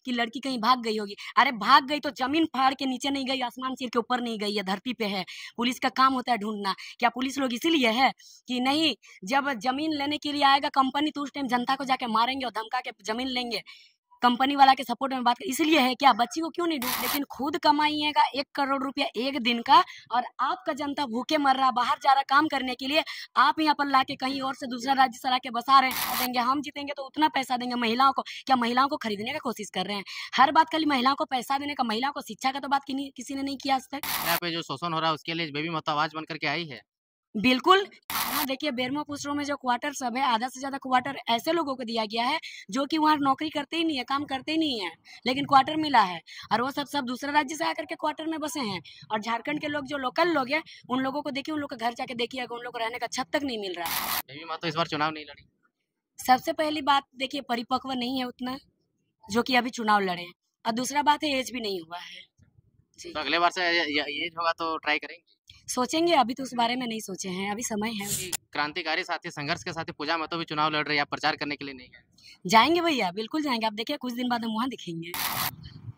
कि लड़की कहीं भाग गई होगी। अरे भाग गई तो जमीन फाड़ के नीचे नहीं गई, आसमान सिर के ऊपर नहीं गई है, धरती पे है। पुलिस का काम होता है ढूंढना। क्या पुलिस लोग इसीलिए है कि नहीं, जब जमीन लेने के लिए आएगा कंपनी तो उस टाइम जनता को जाके मारेंगे और धमका के जमीन लेंगे। कंपनी वाला के सपोर्ट में बात कर, इसलिए है क्या? बच्ची को क्यों नहीं ढूंढ, लेकिन खुद कमाइएगा 1 करोड़ रुपया एक दिन का, और आपका जनता भूखे मर रहा, बाहर जा रहा काम करने के लिए, आप यहाँ पर लाके कहीं और से दूसरा राज्य से लाके बसा रहे हैं। देंगे हम जीतेंगे तो उतना पैसा देंगे महिलाओं को। क्या महिलाओं को खरीदने का कोशिश कर रहे हैं? हर बात खाली महिलाओं को पैसा देने का, महिलाओं को शिक्षा का तो बात किसी ने नहीं किया आज तक। यहाँ पे जो शोषण हो रहा है उसके लिए बेबी महतो आवाज बन करके आई है। बिल्कुल। हाँ देखिए, बेरमो पुसरो में जो क्वार्टर सब है, आधा से ज्यादा क्वार्टर ऐसे लोगों को दिया गया है जो कि वहाँ नौकरी करते ही नहीं है, काम करते ही नहीं है, लेकिन क्वार्टर मिला है। और वो सब दूसरे राज्य से आकर के क्वार्टर में बसे हैं। और झारखंड के लोग जो लोकल लोग हैं, उन लोगों को देखिए, उन लोग का घर जाके देखिए, उन लोग को रहने का छत तक नहीं मिल रहा है। बेबी महतो इस बार चुनाव नहीं लड़ी। सबसे पहली बात देखिए, परिपक्व नहीं है उतना जो कि अभी चुनाव लड़े। और दूसरा बात है, एज भी नहीं हुआ है जी। तो अगले बार से ये होगा तो ट्राई करेंगे। सोचेंगे, अभी तो उस बारे में नहीं सोचे हैं, अभी समय है। क्रांतिकारी साथी, संघर्ष के साथी पूजा महतो भी चुनाव लड़ रही है, आप प्रचार करने के लिए नहीं गए? जाएंगे भैया, बिल्कुल जाएंगे। आप देखिए, कुछ दिन बाद हम वहाँ दिखेंगे।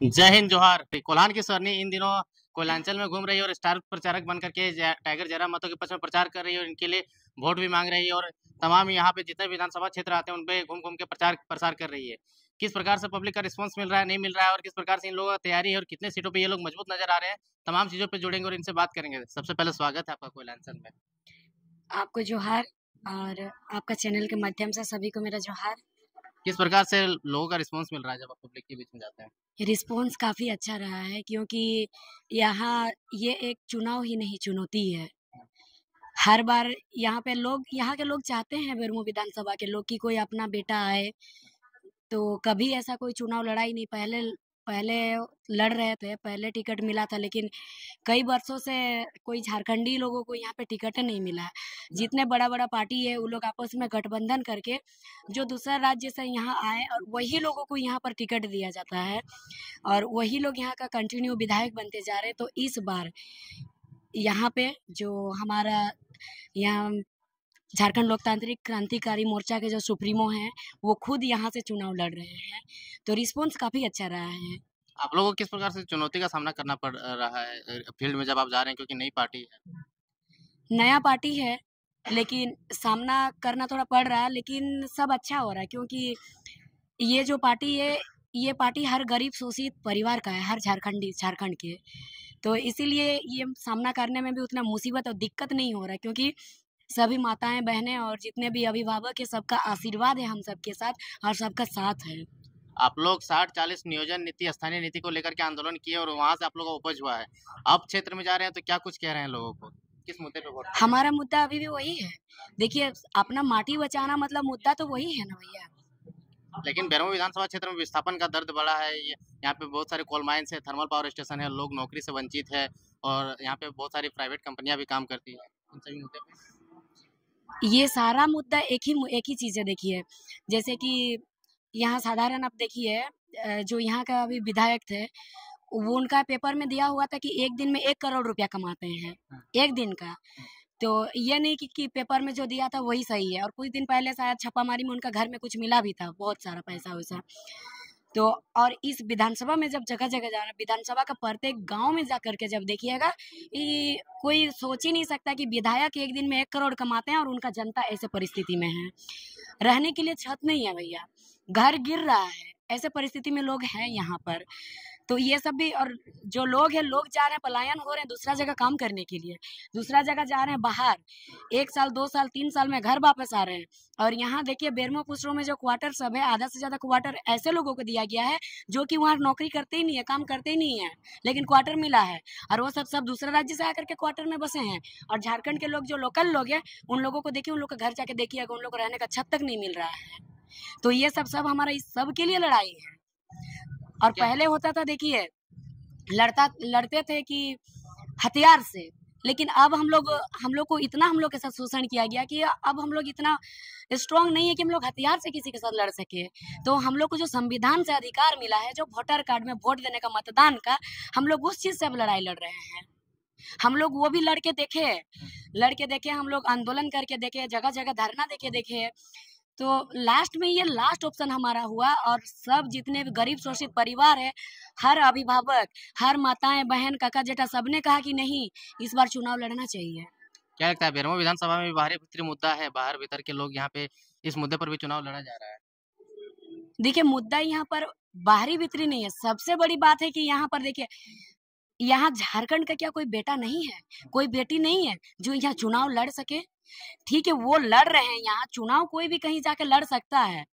जय हिंद, जोहार। कोल्हान की सरनी इन दिनों कोयलांचल में घूम रही है और स्टार प्रचारक बन करके टाइगर जयराम महतो के पक्ष में प्रचार कर रही है और इनके लिए वोट भी मांग रही है और तमाम यहाँ पे जितने विधानसभा क्षेत्र आते हैं उनपे घूम घूम के प्रचार प्रसार कर रही है। किस प्रकार से पब्लिक का रिस्पांस मिल रहा है, नहीं मिल रहा है, और किस प्रकार से इन लोगों की तैयारी है और कितने सीटों पे ये लोग मजबूत नजर आ रहे हैं, तमाम चीजों पे जुड़ेंगे और इनसे बात करेंगे। सबसे पहले स्वागत है आपका कोयलांचल में। आपको जोहार, और आपका चैनल के माध्यम से सभी को मेरा जोहार। किस प्रकार से लोगों का रिस्पांस मिल रहा है जब आप पब्लिक के बीच में जाते हैं? रिस्पॉन्स काफ़ी अच्छा रहा है, क्योंकि यहाँ ये एक चुनाव ही नहीं, चुनौती है। हर बार यहाँ के लोग चाहते हैं, बेरमो विधानसभा के लोग, कि कोई अपना बेटा आए। तो कभी ऐसा कोई चुनाव लड़ा ही नहीं। पहले पहले लड़ रहे थे, पहले टिकट मिला था, लेकिन कई वर्षों से कोई झारखंडी लोगों को यहाँ पे टिकट नहीं मिला है। जितने बड़ा-बड़ा पार्टी है, वो लोग आपस में गठबंधन करके जो दूसरा राज्य से यहाँ आए, और वही लोगों को यहाँ पर टिकट दिया जाता है, और वही लोग यहाँ का कंटिन्यू विधायक बनते जा रहे हैं। तो इस बार यहाँ पे जो हमारा यहाँ झारखंड लोकतांत्रिक क्रांतिकारी मोर्चा के जो सुप्रीमो हैं, वो खुद यहाँ से चुनाव लड़ रहे हैं। तो रिस्पॉन्स काफ़ी अच्छा रहा है। आप लोगों को किस प्रकार से चुनौती का सामना करना पड़ रहा है फील्ड में जब आप जा रहे हैं, क्योंकि नई पार्टी है? नया पार्टी है, लेकिन सामना करना थोड़ा पड़ रहा है, लेकिन सब अच्छा हो रहा है, क्योंकि ये जो पार्टी है, ये पार्टी हर गरीब शोषित परिवार का है, हर झारखंड के। तो इसीलिए ये सामना करने में भी उतना मुसीबत और दिक्कत नहीं हो रहा है, क्योंकि सभी माताएं बहनें और जितने भी अभिभावक है, सबका आशीर्वाद है हम सबके साथ, और सबका साथ है। आप लोग 60-40 नियोजन नीति, स्थानीय नीति को लेकर के आंदोलन किए और वहां से आप लोगों का उपज हुआ है। अब क्षेत्र में जा रहे हैं तो क्या कुछ कह रहे हैं लोगों को, किस मुद्दे पे वोट? हमारा मुद्दा अभी भी वही है। देखिए, अपना माटी बचाना मतलब मुद्दा तो वही है ना भैया। लेकिन बेरमो विधानसभा क्षेत्र में विस्थापन का दर्द बड़ा है। यहाँ पे बहुत सारे कोल माइंस है, थर्मल पावर स्टेशन है, लोग नौकरी से वंचित है और यहाँ पे बहुत सारी प्राइवेट कंपनियां भी काम करती है। इन सभी मुद्दे पे ये सारा मुद्दा एक ही चीज़ है। देखिए, जैसे कि यहाँ साधारण आप देखिए, जो यहाँ का अभी विधायक थे, वो उनका पेपर में दिया हुआ था कि एक दिन में 1 करोड़ रुपया कमाते हैं, एक दिन का। तो ये नहीं कि पेपर में जो दिया था वही सही है। और कुछ दिन पहले शायद छापामारी में उनका घर में कुछ मिला भी था, बहुत सारा पैसा वैसा। तो और इस विधानसभा में जब जगह-जगह जा रहा है, विधानसभा का प्रत्येक गाँव में जा कर के जब देखिएगा, कि कोई सोच ही नहीं सकता कि विधायक एक दिन में 1 करोड़ कमाते हैं और उनका जनता ऐसे परिस्थिति में है। रहने के लिए छत नहीं है भैया, घर गिर रहा है, ऐसे परिस्थिति में लोग हैं यहाँ पर। तो ये सब भी, और जो लोग हैं, लोग जा रहे हैं, पलायन हो रहे हैं दूसरा जगह काम करने के लिए, दूसरा जगह जा रहे हैं बाहर। 1 साल, 2 साल, 3 साल में घर वापस आ रहे हैं। और यहाँ देखिए, बेरमो पुसरो में जो क्वार्टर सब है, आधा से ज़्यादा क्वार्टर ऐसे लोगों को दिया गया है जो कि वहाँ नौकरी करते ही नहीं है, काम करते ही नहीं है, लेकिन क्वार्टर मिला है। और वो सब दूसरे राज्य से आकर के क्वार्टर में बसे हैं। और झारखंड के लोग जो लोकल लोग हैं, उन लोगों को देखिए, उन लोग का घर जाके देखिए, उन लोग को रहने का छत तक नहीं मिल रहा है। तो ये सब हमारा इस सब के लिए लड़ाई है। और पहले होता था, देखिए, लड़ते थे कि हथियार से, लेकिन अब हम लोग को इतना हम लोग के साथ शोषण किया गया कि अब हम लोग इतना स्ट्रांग नहीं है कि हम लोग हथियार से किसी के साथ लड़ सके। तो हम लोग को जो संविधान से अधिकार मिला है, जो वोटर कार्ड में वोट देने का, मतदान का, हम लोग उस चीज से अब लड़ाई लड़ रहे हैं। हम लोग वो भी लड़ के देखे, हम लोग आंदोलन करके देखे, जगह जगह धरना देके देखे। तो लास्ट में ये लास्ट ऑप्शन हमारा हुआ, और सब जितने भी गरीब शोषित परिवार है, हर अभिभावक, हर माताएं बहन काका जेठा सबने कहा कि नहीं, इस बार चुनाव लड़ना चाहिए। क्या लगता है बेरमो विधानसभा में भी बाहरी भीतरी मुद्दा है, बाहर भीतर के लोग यहाँ पे इस मुद्दे पर भी चुनाव लड़ा जा रहा है? देखिए, मुद्दा यहाँ पर बाहरी भीतरी नहीं है, सबसे बड़ी बात है कि यहाँ पर देखिए, यहाँ झारखंड का क्या कोई बेटा नहीं है, कोई बेटी नहीं है जो यहाँ चुनाव लड़ सके? ठीक है, वो लड़ रहे हैं यहाँ चुनाव, कोई भी कहीं जाके लड़ सकता है,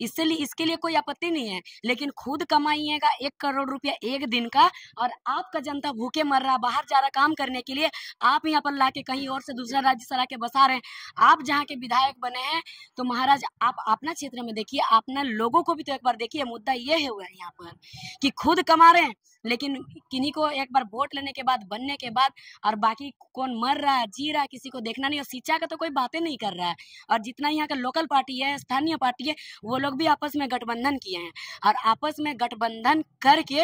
इसलिए इसके लिए कोई आपत्ति नहीं है, लेकिन खुद कमाइएगा 1 करोड़ रुपया एक दिन का, और आपका जनता भूखे मर रहा, बाहर जा रहा काम करने के लिए, आप यहाँ पर लाके कहीं और से दूसरा राज्य से लाके बसा रहे हैं। आप जहाँ के विधायक बने हैं, तो महाराज आप अपना क्षेत्र में देखिए, अपना लोगों को भी तो एक बार देखिए। मुद्दा ये है हुआ है यहाँ पर कि खुद कमा रहे हैं, लेकिन किन्हीं को एक बार वोट लेने के बाद, बनने के बाद, और बाकी कौन मर रहा है जी रहा है किसी को देखना नहीं, और शिक्षा का तो कोई बातें नहीं कर रहा है। और जितना यहाँ का लोकल पार्टी है, स्थानीय पार्टी है, वो लोग भी आपस में गठबंधन किए हैं, और आपस में गठबंधन करके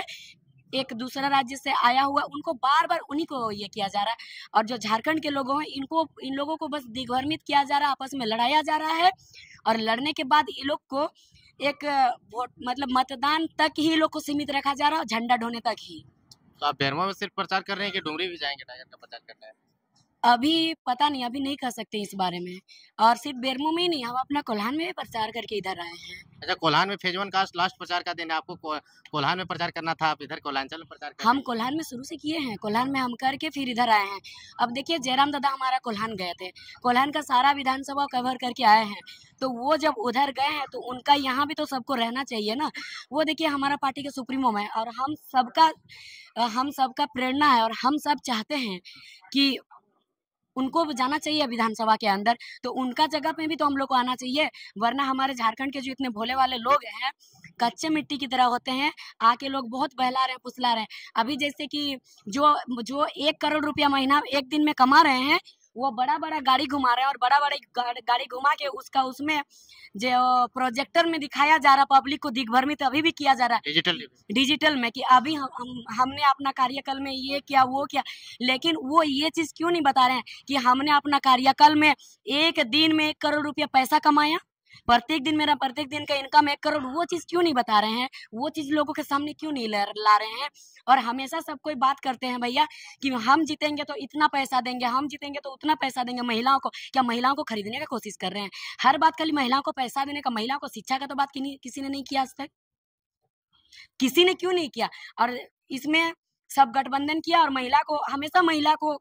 एक दूसरा राज्य से आया हुआ उनको बार बार उन्हीं को ये किया जा रहा है, और जो झारखंड के लोग हैं इन लोगों को बस दिग्भ्रमित किया जा रहा है, आपस में लड़ाया जा रहा है, और लड़ने के बाद ये लोग को एक वोट मतलब मतदान तक ही लोग को सीमित रखा जा रहा है, झंडा ढोने तक ही। तो आप बेरमो में सिर्फ प्रचार कर रहे हैं कि डुमरी भी जाएंगे टाइगर का प्रचार करना है? अभी पता नहीं, अभी नहीं कह सकते इस बारे में, और सिर्फ बेरमो में ही नहीं, हम अपना कोल्हान में भी प्रचार करके इधर आए हैं। अच्छा, कोल्हान में फेज 1 का लास्ट प्रचार का दिन है, आपको कोल्हान में प्रचार करना था, आप इधर कोल्हांचल में प्रचार कर रहे हम हैं। कोल्हान में शुरू से किए हैं, कोल्हान में हम करके फिर इधर आए हैं। अब देखिए, जयराम दादा हमारा कोल्हान गए थे, कोल्हान का सारा विधानसभा कवर करके आए हैं, तो वो जब उधर गए हैं तो उनका यहाँ भी तो सबको रहना चाहिए ना। वो देखिए, हमारा पार्टी के सुप्रीमो है, और हम सबका प्रेरणा है, और हम सब चाहते हैं कि उनको जाना चाहिए विधानसभा के अंदर, तो उनका जगह पे भी तो हम लोग को आना चाहिए, वरना हमारे झारखंड के जो इतने भोले वाले लोग हैं, कच्चे मिट्टी की तरह होते हैं, आके लोग बहुत बहला रहे हैं, फुसला रहे हैं। अभी जैसे कि जो जो 1 करोड़ रुपया महीना एक दिन में कमा रहे हैं, वो बड़ा बड़ा गाड़ी घुमा रहे हैं, और बड़ा बड़ा गाड़ी घुमा के उसमें जो प्रोजेक्टर में दिखाया जा रहा, पब्लिक को दिग्भ्रमित अभी भी किया जा रहा है डिजिटल में, कि अभी हमने अपना कार्यकाल में ये किया वो किया, लेकिन वो ये चीज क्यों नहीं बता रहे हैं कि हमने अपना कार्यकाल में एक दिन में 1 करोड़ रुपया पैसा कमाया, प्रत्येक दिन का इनकम 1 करोड़, वो चीज क्यों नहीं बता रहे हैं, वो चीज लोगों के सामने क्यों नहीं ला रहे हैं। और हमेशा सब कोई बात करते हैं भैया कि हम जीतेंगे तो इतना पैसा देंगे, हम जीतेंगे तो उतना पैसा देंगे महिलाओं को, क्या महिलाओं को खरीदने का कोशिश कर रहे हैं? हर बात खाली महिलाओं को पैसा देने का, महिलाओं को शिक्षा का तो बात किसी ने नहीं किया आज तक, किसी ने क्यों नहीं किया? और इसमें सब गठबंधन किया, और हमेशा महिला को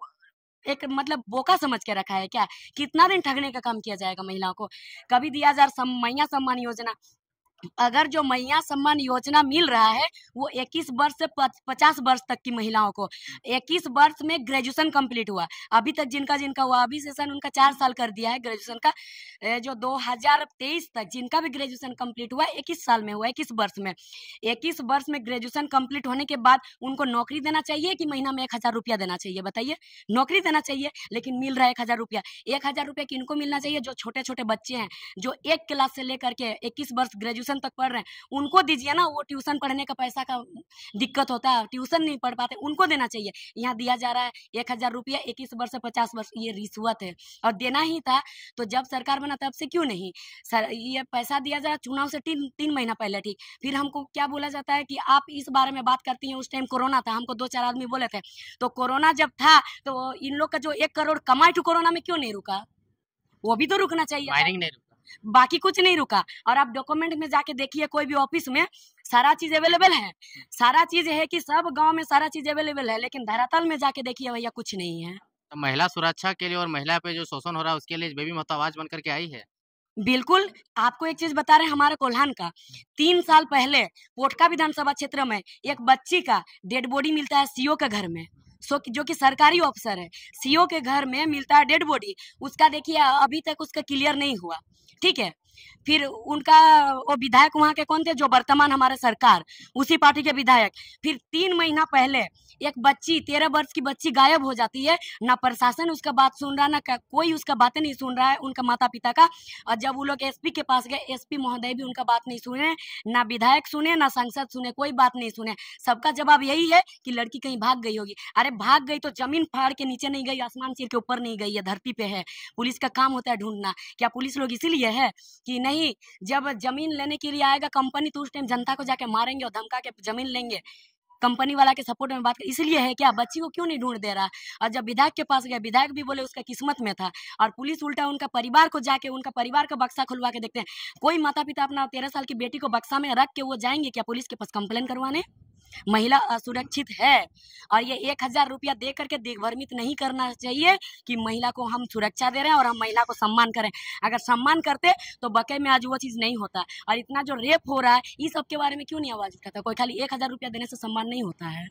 एक मतलब बोका समझ के रखा है क्या? कितना दिन ठगने का काम किया जाएगा महिलाओं को? कभी दिया जा रहा मैया सम्मान योजना, अगर जो मैया सम्मान योजना मिल रहा है वो 21 वर्ष से 50 वर्ष तक की महिलाओं को, 21 वर्ष में ग्रेजुएशन कंप्लीट हुआ, अभी तक जिनका हुआ, अभी सेशन उनका 4 साल कर दिया है ग्रेजुएशन का, जो 2023 तक जिनका भी ग्रेजुएशन कंप्लीट हुआ 21 साल में हुआ, 21 वर्ष में, 21 वर्ष में ग्रेजुएशन कंप्लीट होने के बाद उनको नौकरी देना चाहिए कि महीना में 1,000 रुपया देना चाहिए? बताइए, नौकरी देना चाहिए, लेकिन मिल रहा है 1,000 रुपया। 1,000 रुपया किनको मिलना चाहिए? जो छोटे छोटे बच्चे हैं, जो 1 क्लास से लेकर के 21 वर्ष ग्रेजुएशन तक पढ़ रहे हैं, उनको दीजिए ना। वो ट्यूशन पढ़ने का पैसा का दिक्कत होता है, ट्यूशन नहीं पढ़ पाते, उनको देना चाहिए। यहाँ दिया जा रहा है 1,000 रुपया 21 वर्ष से 50 वर्ष, ये रिश्वत है, और देना ही था तो जब सरकार बना तब से क्यों नहीं सर ये पैसा दिया जा रहा? चुनाव से 3 महीना पहले, ठीक, फिर हमको क्या बोला जाता है कि आप इस बारे में बात करती हैं, उस टाइम कोरोना था, हमको 2-4 आदमी बोले थे, तो कोरोना जब था तो इन लोग का जो 1 करोड़ कमाई टू कोरोना में क्यों नहीं रुका? वो भी तो रुकना चाहिए, माइनिंग नहीं रुका, बाकी कुछ नहीं रुका। और आप डॉक्यूमेंट में जाके देखिए, कोई भी ऑफिस में सारा चीज अवेलेबल है, सारा चीज है कि सब गांव में सारा चीज अवेलेबल है, लेकिन धरातल में जाके देखिए भैया कुछ नहीं है। तो महिला सुरक्षा के लिए और महिला पे जो शोषण हो रहा है उसके लिए बेबी महतो आवाज बन करके आई है। बिल्कुल, आपको एक चीज बता रहे हैं, हमारे कोल्हान का 3 साल पहले पोटका विधानसभा क्षेत्र में एक बच्ची का डेड बॉडी मिलता है सीओ के घर में, जो कि सरकारी ऑफिसर है, सीओ के घर में मिलता है डेड बॉडी, उसका देखिए अभी तक उसका क्लियर नहीं हुआ, ठीक है। फिर उनका वो विधायक वहां के कौन थे? जो वर्तमान हमारे सरकार, उसी पार्टी के विधायक। फिर 3 महीना पहले एक बच्ची, 13 वर्ष की बच्ची गायब हो जाती है, ना प्रशासन उसका बात सुन रहा, ना कोई उसका बातें नहीं सुन रहा है, उनका माता पिता का। और जब वो लोग एसपी के पास गए, एसपी महोदय भी उनका बात नहीं सुने, ना विधायक सुने, ना सांसद सुने, कोई बात नहीं सुने। सबका जवाब यही है कि लड़की कहीं भाग गई होगी। अरे भाग गई तो जमीन फाड़ के नीचे नहीं गई, आसमान सिर के ऊपर नहीं गई है, धरती पे है। पुलिस का काम होता है ढूंढना। क्या पुलिस लोग इसीलिए है कि कि नहीं, जब जमीन लेने के लिए आएगा कंपनी तो उस टाइम जनता को जाके मारेंगे और धमका के जमीन लेंगे। कंपनी वाला के सपोर्ट में बात कर, इसलिए है क्या बच्ची को क्यों नहीं ढूंढ दे रहा। और जब विधायक के पास गया, विधायक भी बोले उसका किस्मत में था, और पुलिस उल्टा उनका परिवार को जाके उनका परिवार का बक्सा खुलवा के देखते हैं। कोई माता पिता अपना 13 साल की बेटी को बक्सा में रख के वो जाएंगे क्या पुलिस के पास कंप्लेन करवाने? महिला असुरक्षित है, और ये 1000 रुपया दे करके दिग्भ्रमित नहीं करना चाहिए कि महिला को हम सुरक्षा दे रहे हैं और हम महिला को सम्मान करें। अगर सम्मान करते तो बके में आज वो चीज नहीं होता। और इतना जो रेप हो रहा है इस सब के बारे में क्यों नहीं आवाज उठाता कोई? खाली 1000 रुपया देने से सम्मान नहीं होता है।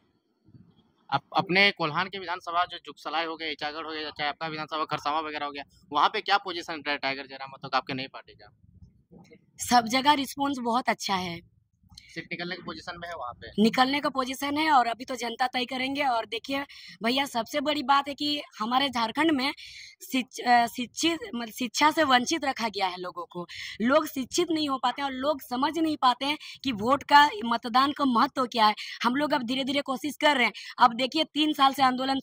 अपने कोल्हान के विधानसभा जो जुगसलाई हो गया, इचागढ़ हो गया, चाहे आपका विधानसभा खरसावां वगैरह हो गया, वहाँ पे क्या पोजीशन है टाइगर जयराम मतलब आपके नई पार्टी का? सब जगह रिस्पॉन्स बहुत अच्छा है, सीट निकलने की पोजीशन में है वहाँ पे। निकलने का पोजीशन है, और अभी तो जनता तय करेंगे। और देखिए भैया, सबसे बड़ी बात है कि हमारे झारखंड में शिक्षा से वंचित रखा गया है लोगों को। लोग शिक्षित नहीं हो पाते हैं और लोग समझ नहीं पाते हैं कि वोट का, मतदान का महत्व क्या है। हम लोग अब धीरे धीरे कोशिश कर रहे हैं। अब देखिए 3 साल से आंदोलन,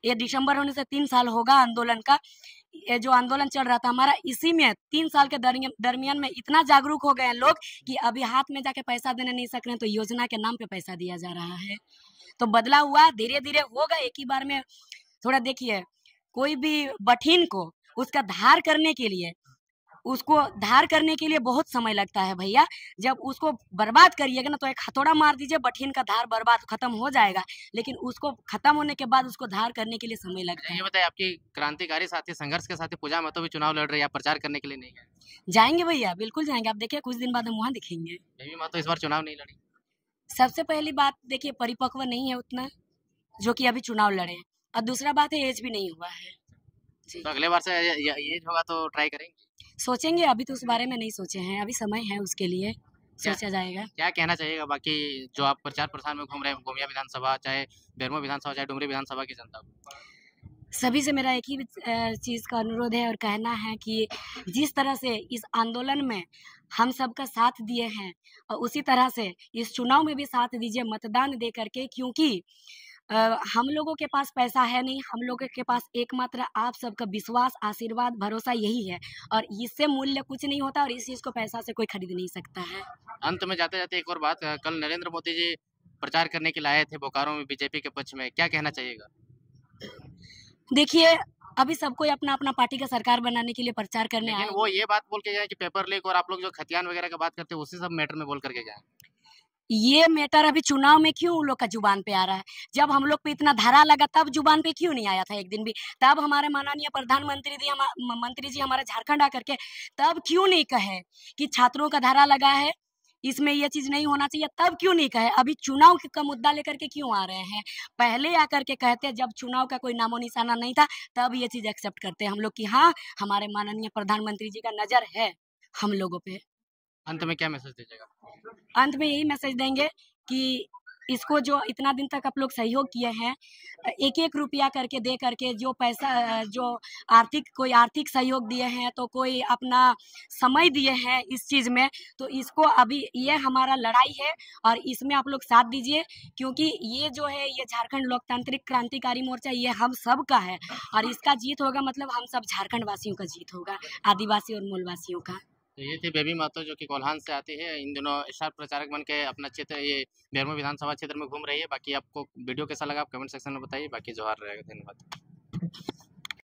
ये दिसंबर होने से 3 साल होगा आंदोलन का, ये जो आंदोलन चल रहा था हमारा, इसी में 3 साल के दरमियान में इतना जागरूक हो गए हैं लोग कि अभी हाथ में जाके पैसा देने नहीं सक रहे हैं, तो योजना के नाम पे पैसा दिया जा रहा है। तो बदला हुआ धीरे धीरे होगा, एक ही बार में थोड़ा। देखिए कोई भी बठीन को उसका धार करने के लिए, उसको धार करने के लिए बहुत समय लगता है भैया। जब उसको बर्बाद करिएगा ना तो एक हथौड़ा मार दीजिए, बठीन का धार बर्बाद खत्म हो जाएगा, लेकिन उसको खत्म होने के बाद उसको धार करने के लिए समय लगता है। ये बताइए, आपकी क्रांतिकारी साथी, संघर्ष के साथी पूजा महतो भी चुनाव लड़ रही है, आप प्रचार करने के लिए नहीं गए? जाएंगे भैया, बिल्कुल जाएंगे। आप देखिए कुछ दिन बाद हम वहाँ दिखेंगे। बेबी महतो इस बार चुनाव नहीं लड़ी? सबसे पहली बात देखिए, परिपक्व नहीं है उतना जो कि अभी चुनाव लड़े, और दूसरा बात है एज भी नहीं हुआ है जी। तो अगले बार से एज होगा तो ट्राई करेंगे? सोचेंगे, अभी तो उस बारे में नहीं सोचे हैं, अभी समय है उसके लिए, सोचा जाएगा। क्या कहना चाहिएगा बाकी जो आप प्रचार प्रसार में घूम रहे हैं, गोमिया विधानसभा, चाहे बेरमो विधानसभा, चाहे डुमरी विधानसभा की जनता को? सभी से मेरा एक ही चीज़ का अनुरोध है और कहना है कि जिस तरह से इस आंदोलन में हम सबका साथ दिए हैं, और उसी तरह से इस चुनाव में भी साथ दीजिए मतदान दे करके, क्योंकि हम लोगों के पास पैसा है नहीं, हम लोगों के पास एकमात्र आप सबका विश्वास, आशीर्वाद, भरोसा यही है, और इससे मूल्य कुछ नहीं होता, और इस चीज़ को पैसा से कोई खरीद नहीं सकता है। अंत में जाते जाते एक और बात, कल नरेंद्र मोदी जी प्रचार करने के लिए आए थे बोकारो में बीजेपी के पक्ष में, क्या कहना चाहिएगा? देखिए अभी सबको अपना अपना पार्टी का सरकार बनाने के लिए प्रचार करने आए। लेकिन वो ये बात बोल के गए कि पेपर लीक और आप लोग जो खतियान वगैरह का बात करते हैं उसी सब मैटर में बोल करके गए। ये मैटर अभी चुनाव में क्यों उन लोग का जुबान पे आ रहा है? जब हम लोग पे इतना धारा लगा तब जुबान पे क्यों नहीं आया था एक दिन भी? तब हमारे माननीय प्रधानमंत्री मंत्री जी हमारे झारखंड आकर के तब क्यों नहीं कहे कि छात्रों का धारा लगा है, इसमें ये चीज नहीं होना चाहिए? तब क्यों नहीं कहे? अभी चुनाव का मुद्दा लेकर के क्यों आ रहे हैं? पहले आकर के कहते, जब चुनाव का कोई नामो निशाना नहीं था तब ये चीज एक्सेप्ट करते हम लोग कि हाँ, हमारे माननीय प्रधानमंत्री जी का नजर है हम लोगों पे। अंत में क्या मैसेज दीजिएगा? अंत में यही मैसेज देंगे कि इसको जो इतना दिन तक आप लोग सहयोग किए हैं, एक एक रुपया करके दे करके, जो पैसा, जो कोई आर्थिक सहयोग दिए हैं, तो कोई अपना समय दिए हैं इस चीज़ में, तो इसको अभी ये हमारा लड़ाई है और इसमें आप लोग साथ दीजिए, क्योंकि ये जो है ये झारखंड लोकतांत्रिक क्रांतिकारी मोर्चा ये हम सब का है, और इसका जीत होगा मतलब हम सब झारखंड वासियों का जीत होगा, आदिवासी और मूलवासियों का। तो ये थी बेबी महतो जो कि कोल्हान से आती है, इन दिनों स्टार प्रचारक बन के अपना क्षेत्र, ये बेरमो विधानसभा क्षेत्र में घूम रही है। बाकी आपको वीडियो कैसा लगा आप कमेंट सेक्शन में बताइए। बाकी जोहार रहेगा, धन्यवाद।